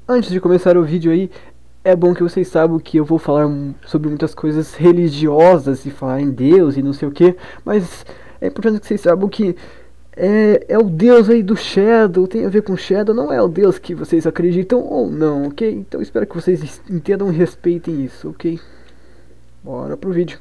Antes de começar o vídeo aí, é bom que vocês saibam que eu vou falar sobre muitas coisas religiosas e falar em Deus e não sei o que, mas é importante que vocês saibam que é o Deus aí do Shadow, tem a ver com Shadow, não é o Deus que vocês acreditam ou não, ok? Então espero que vocês entendam e respeitem isso, ok? Bora pro vídeo.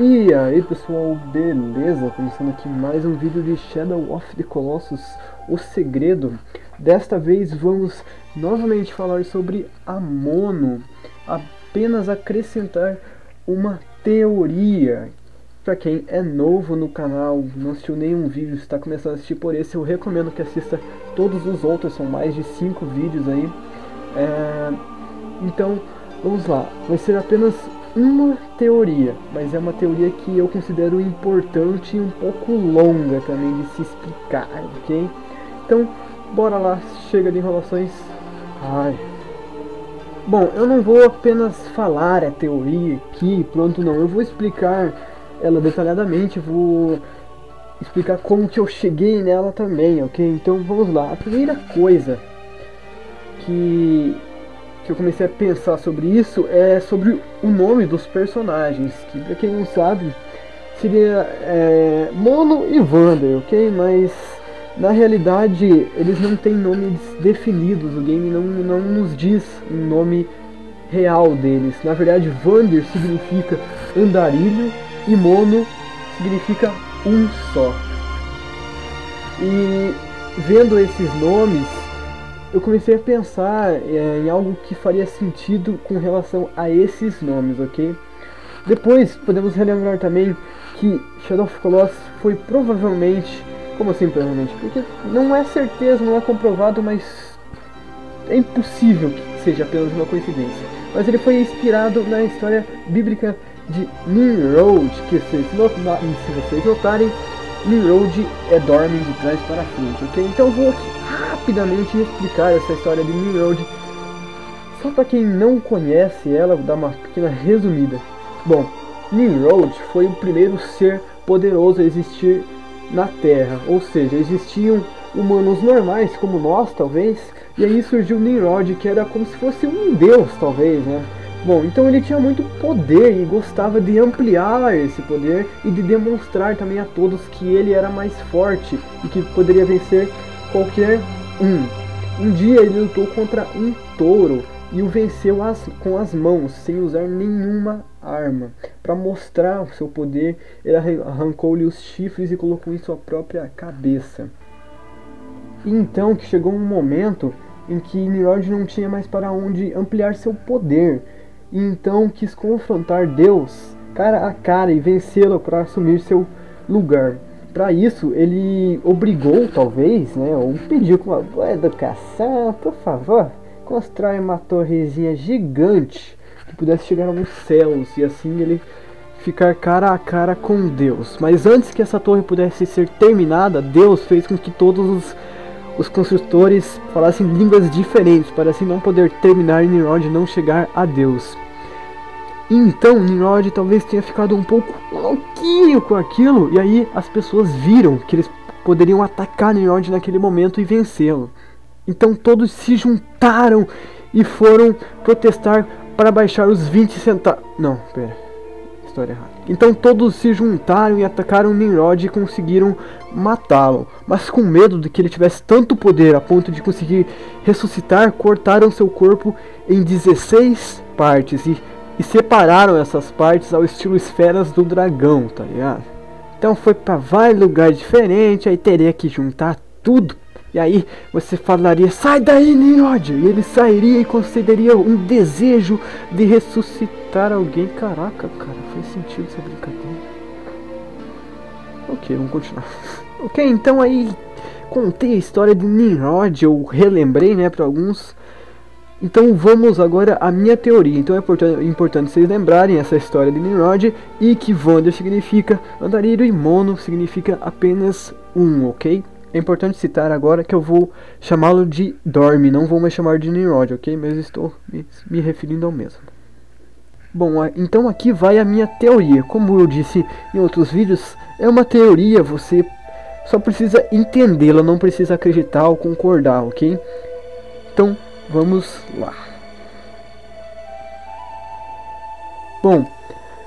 E aí pessoal, beleza? Começando aqui mais um vídeo de Shadow of the Colossus, o segredo. Desta vez vamos novamente falar sobre a Mono, apenas acrescentar uma teoria. Para quem é novo no canal, não assistiu nenhum vídeo, está começando a assistir por esse, eu recomendo que assista todos os outros, são mais de 5 vídeos aí. Então, vamos lá, vai ser apenas uma teoria, mas é uma teoria que eu considero importante e um pouco longa também de se explicar, ok? Então, bora lá, chega de enrolações. Bom, eu não vou apenas falar a teoria aqui, pronto, não, eu vou explicar ela detalhadamente, vou explicar como que eu cheguei nela também, ok? Então vamos lá, a primeira coisa que eu comecei a pensar sobre isso é sobre o nome dos personagens, que pra quem não sabe seria Mono e Vander, ok? Mas na realidade eles não têm nomes definidos, o game não nos diz um nome real deles. Na verdade Vander significa andarilho e Mono significa um só. E vendo esses nomes eu comecei a pensar em algo que faria sentido com relação a esses nomes, ok? Depois podemos relembrar também que Shadow of the Colossus foi provavelmente... Como assim provavelmente? Porque não é certeza, não é comprovado, mas é impossível que seja apenas uma coincidência. Mas ele foi inspirado na história bíblica de Nimrod, que se vocês notarem, Nimrod dorme de trás para frente, ok? Então eu vou aqui rapidamente explicar essa história de Nimrod, só para quem não conhece ela, vou dar uma pequena resumida. Bom, Nimrod foi o primeiro ser poderoso a existir na Terra, ou seja, existiam humanos normais como nós, talvez, e aí surgiu Nimrod, que era como se fosse um deus, talvez, né? Bom, então ele tinha muito poder e gostava de ampliar esse poder e de demonstrar também a todos que ele era mais forte e que poderia vencer qualquer um. Um dia ele lutou contra um touro e o venceu com as mãos, sem usar nenhuma arma. Para mostrar o seu poder, ele arrancou-lhe os chifres e colocou em sua própria cabeça. E então que chegou um momento em que Nimrod não tinha mais para onde ampliar seu poder. E então quis confrontar Deus cara a cara e vencê-lo para assumir seu lugar. Para isso ele obrigou, talvez, né, ou pediu com uma boa educação, por favor, constrói uma torrezinha gigante que pudesse chegar aos céus e assim ele ficar cara a cara com Deus. Mas antes que essa torre pudesse ser terminada, Deus fez com que todos os construtores falassem línguas diferentes, para assim não poder terminar e Nimrod não chegar a Deus. E então Nimrod talvez tenha ficado um pouco louquinho com aquilo, e aí as pessoas viram que eles poderiam atacar Nimrod naquele momento e vencê-lo. Então todos se juntaram e foram protestar para baixar os 20 centavos. Não, pera. História errada. Então todos se juntaram e atacaram Nimrod e conseguiram matá-lo. Mas com medo de que ele tivesse tanto poder a ponto de conseguir ressuscitar, cortaram seu corpo em 16 partes e separaram essas partes ao estilo esferas do dragão, tá ligado? Então foi para vários lugares diferentes, aí teria que juntar tudo. E aí você falaria, sai daí, Nimrod! E ele sairia e concederia um desejo de ressuscitar alguém. Caraca, cara, faz sentido essa brincadeira. Ok, vamos continuar. Ok, então aí contei a história de Nimrod, eu relembrei, né, para alguns. Então vamos agora à minha teoria. Então é importante vocês lembrarem essa história de Nimrod e que Vander significa andarilho e Mono significa apenas um, ok? É importante citar agora que eu vou chamá-lo de Dorme, não vou mais chamar de Nimrod, ok? Mas estou me referindo ao mesmo. Bom, então aqui vai a minha teoria. Como eu disse em outros vídeos, é uma teoria, você só precisa entendê-la, não precisa acreditar ou concordar, ok? Então, vamos lá. Bom,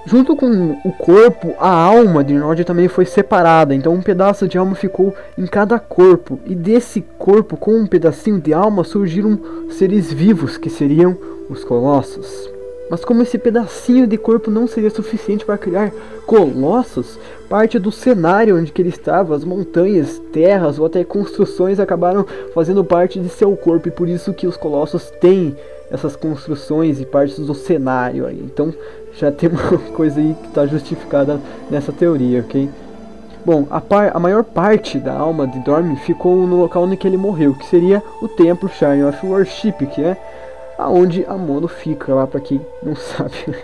junto com o corpo, a alma de Nimrod também foi separada. Então um pedaço de alma ficou em cada corpo. E desse corpo, com um pedacinho de alma, surgiram seres vivos, que seriam os Colossos. Mas como esse pedacinho de corpo não seria suficiente para criar Colossos, parte do cenário onde que ele estava, as montanhas, terras ou até construções acabaram fazendo parte de seu corpo. E por isso que os Colossos têm essas construções e partes do cenário aí. Então já tem uma coisa aí que está justificada nessa teoria, ok? Bom, a maior parte da alma de Dorme ficou no local onde que ele morreu, que seria o templo Shrine of Worship, que é aonde a Mono fica, lá para quem não sabe.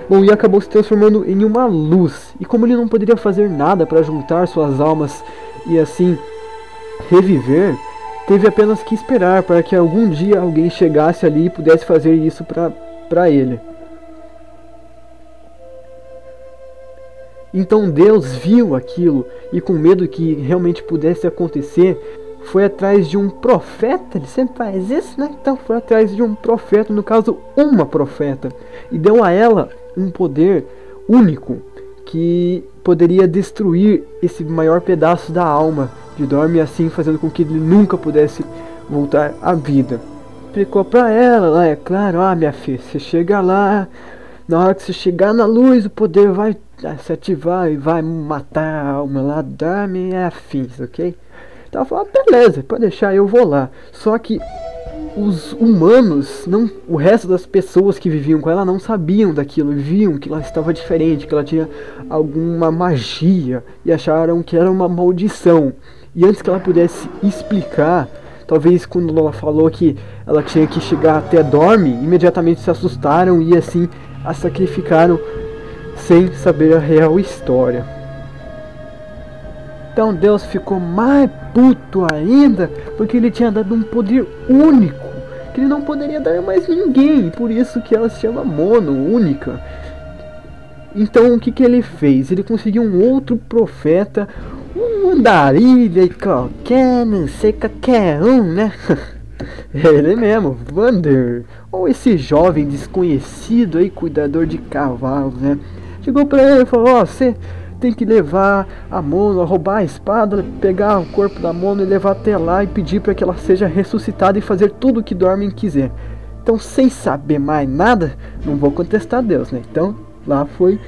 Bom, e acabou se transformando em uma luz. E como ele não poderia fazer nada para juntar suas almas e assim reviver, teve apenas que esperar para que algum dia alguém chegasse ali e pudesse fazer isso para ele. Então Deus viu aquilo e, com medo que realmente pudesse acontecer, foi atrás de um profeta. Ele sempre faz isso, né? Então foi atrás de um profeta, no caso uma profeta, e deu a ela um poder único que poderia destruir esse maior pedaço da alma de Dorme, assim fazendo com que ele nunca pudesse voltar à vida. Explicou pra ela lá, é claro, minha filha, você chega lá, na hora que você chegar na luz, o poder vai se ativar e vai matar a alma lá, Dorme e afins, ok? Então ela falou, beleza, pode deixar, eu vou lá. Só que os humanos, não, o resto das pessoas que viviam com ela não sabiam daquilo, viam que ela estava diferente, que ela tinha alguma magia e acharam que era uma maldição. E antes que ela pudesse explicar, talvez quando ela falou que ela tinha que chegar até Dorme, imediatamente se assustaram e assim a sacrificaram sem saber a real história. Então Deus ficou mais puto ainda, porque ele tinha dado um poder único, que ele não poderia dar a mais ninguém, por isso que ela se chama Mono, única. Então o que que ele fez? Ele conseguiu um outro profeta, um andarilho e qualquer, não sei qualquer um, né? Ele mesmo, Vander, ou esse jovem desconhecido aí, cuidador de cavalos, né? Chegou pra ele e falou, você tem que levar a Mono, roubar a espada, pegar o corpo da Mono e levar até lá e pedir para que ela seja ressuscitada e fazer tudo o que Dorme quiser. Então, sem saber mais nada, não vou contestar Deus, né? Então, lá foi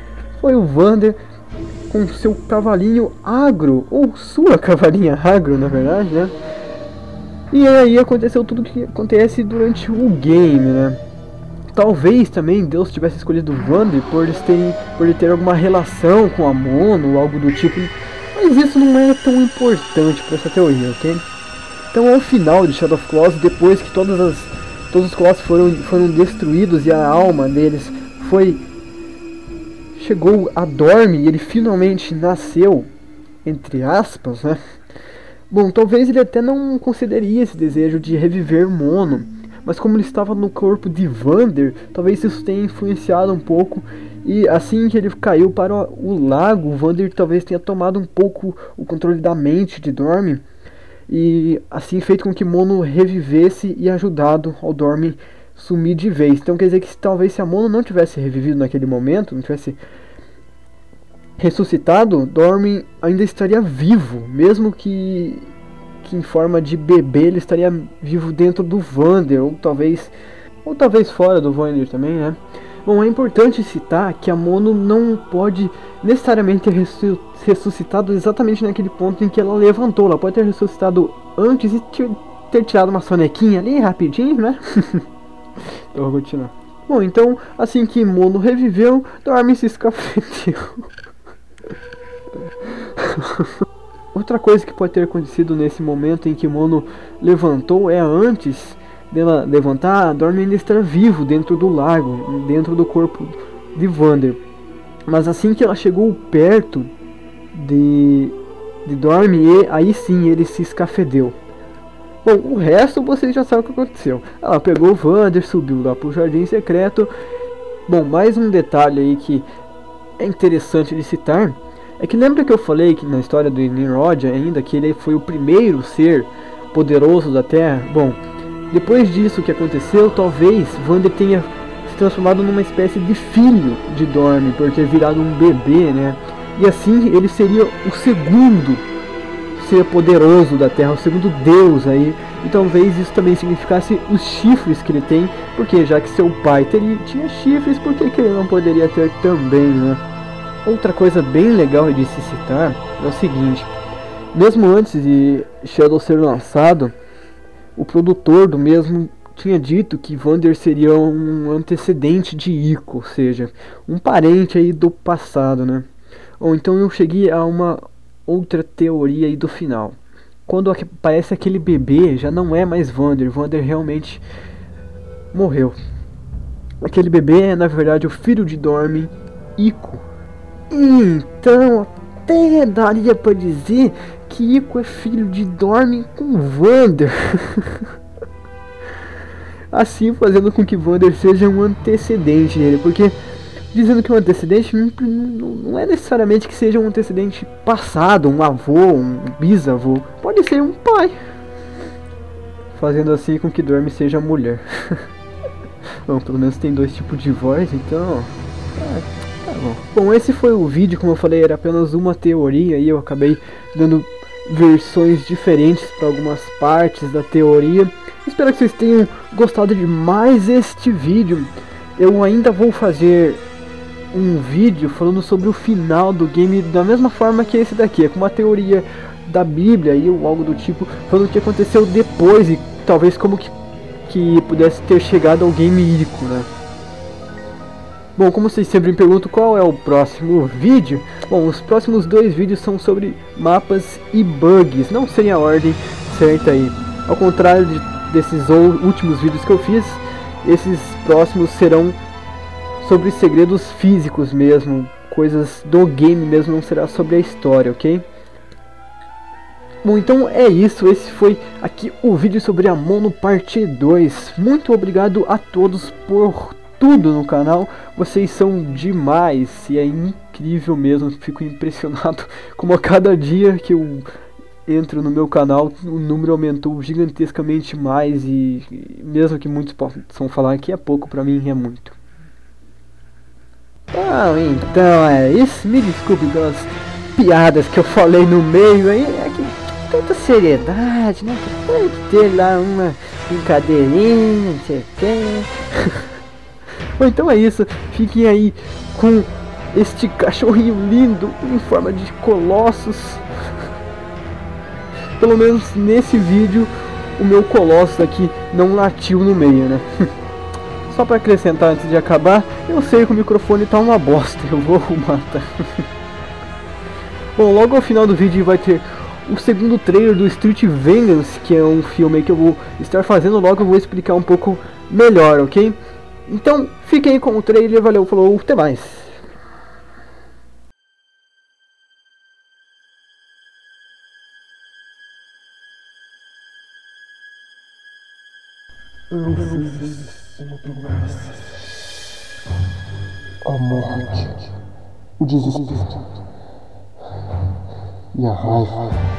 o Vander com seu cavalinho agro, ou sua cavalinha agro, na verdade, né? E aí aconteceu tudo o que acontece durante o game, né? Talvez também Deus tivesse escolhido Vander por ele ter alguma relação com a Mono ou algo do tipo, mas isso não era tão importante para essa teoria, ok? Então ao final de Shadow of Colossus, depois que todos os Colossos foram destruídos e a alma deles chegou a Dorme e ele finalmente nasceu, entre aspas, né? Bom, talvez ele até não consideraria esse desejo de reviver Mono, mas como ele estava no corpo de Vander, talvez isso tenha influenciado um pouco. E assim que ele caiu para o lago, Vander talvez tenha tomado um pouco o controle da mente de Dorme. E assim feito com que Mono revivesse e ajudado ao Dorme sumir de vez. Então quer dizer que talvez se a Mono não tivesse revivido naquele momento, não tivesse ressuscitado, Dorme ainda estaria vivo, mesmo que em forma de bebê ele estaria vivo dentro do Vander, ou talvez fora do Vander também, né? Bom, é importante citar que a Mono não pode necessariamente ter ressuscitado exatamente naquele ponto em que ela levantou. Ela pode ter ressuscitado antes e ter tirado uma sonequinha ali rapidinho, né? Eu vou continuar. Bom, então, assim que Mono reviveu, Dorme se escafedeu. Outra coisa que pode ter acontecido nesse momento em que Mono levantou é antes dela levantar, Dorme ainda está vivo dentro do lago, dentro do corpo de Vander. Mas assim que ela chegou perto de Dorme, aí sim ele se escafedeu. Bom, o resto vocês já sabem o que aconteceu. Ela pegou o Vander, subiu lá pro Jardim Secreto. Bom, mais um detalhe aí que é interessante de citar é que lembra que eu falei que na história do Nimrod ainda que ele foi o primeiro ser poderoso da Terra? Bom, depois disso que aconteceu, talvez Vander tenha se transformado numa espécie de filho de Dorme por ter virado um bebê, né? E assim ele seria o segundo ser poderoso da Terra, o segundo deus aí. E talvez isso também significasse os chifres que ele tem, porque já que seu pai tinha chifres, por que ele não poderia ter também, né? Outra coisa bem legal de se citar é o seguinte: mesmo antes de Shadow ser lançado, o produtor do mesmo tinha dito que Vander seria um antecedente de Ico, ou seja, um parente aí do passado, né? Ou então eu cheguei a uma outra teoria aí do final. Quando aparece aquele bebê, já não é mais Vander. Vander realmente morreu. Aquele bebê é na verdade o filho de Dorme, Ico. Então até daria para dizer que Ico é filho de Dorme com Vander. Assim fazendo com que Vander seja um antecedente dele, porque dizendo que um antecedente não é necessariamente que seja um antecedente passado, um avô, um bisavô, pode ser um pai, fazendo assim com que Dorme seja mulher. Bom, pelo menos tem dois tipos de voz, então tá bom. Bom, esse foi o vídeo, como eu falei, era apenas uma teoria e eu acabei dando versões diferentes para algumas partes da teoria. Espero que vocês tenham gostado de mais este vídeo. Eu ainda vou fazer um vídeo falando sobre o final do game da mesma forma que esse daqui, é com uma teoria da Bíblia ou algo do tipo, falando o que aconteceu depois e talvez como que pudesse ter chegado ao game Ico, né? Bom, como vocês sempre me perguntam qual é o próximo vídeo, bom, os próximos dois vídeos são sobre mapas e bugs, não sei a ordem certa aí, ao contrário desses últimos vídeos que eu fiz, esses próximos serão sobre segredos físicos mesmo, coisas do game mesmo, não será sobre a história, ok? Bom, então é isso, esse foi aqui o vídeo sobre a Mono parte 2. Muito obrigado a todos por tudo no canal, vocês são demais e é incrível mesmo, fico impressionado como a cada dia que eu entro no meu canal o número aumentou gigantescamente mais e mesmo que muitos possam falar que é pouco, pra mim é muito. Bom, então é isso, me desculpe pelas piadas que eu falei no meio aí, é que tanta seriedade, né, tem que ter lá uma brincadeirinha, não sei o que. Bom, então é isso, fiquem aí com este cachorrinho lindo em forma de colossos. Pelo menos nesse vídeo o meu colossus aqui não latiu no meio, né? Só para acrescentar antes de acabar, eu sei que o microfone tá uma bosta, eu vou arrumar, tá? Bom, logo ao final do vídeo vai ter o segundo trailer do Street Vengeance, que é um filme que eu vou estar fazendo, logo eu vou explicar um pouco melhor, ok? Então, fiquem aí com o trailer, valeu, falou, até mais! Eu fiz uma promessa. A morte, o desespero e a raiva.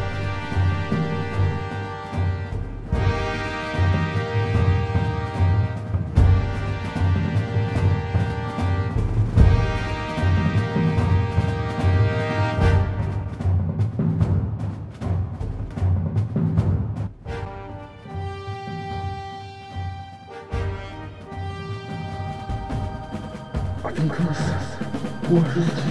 força.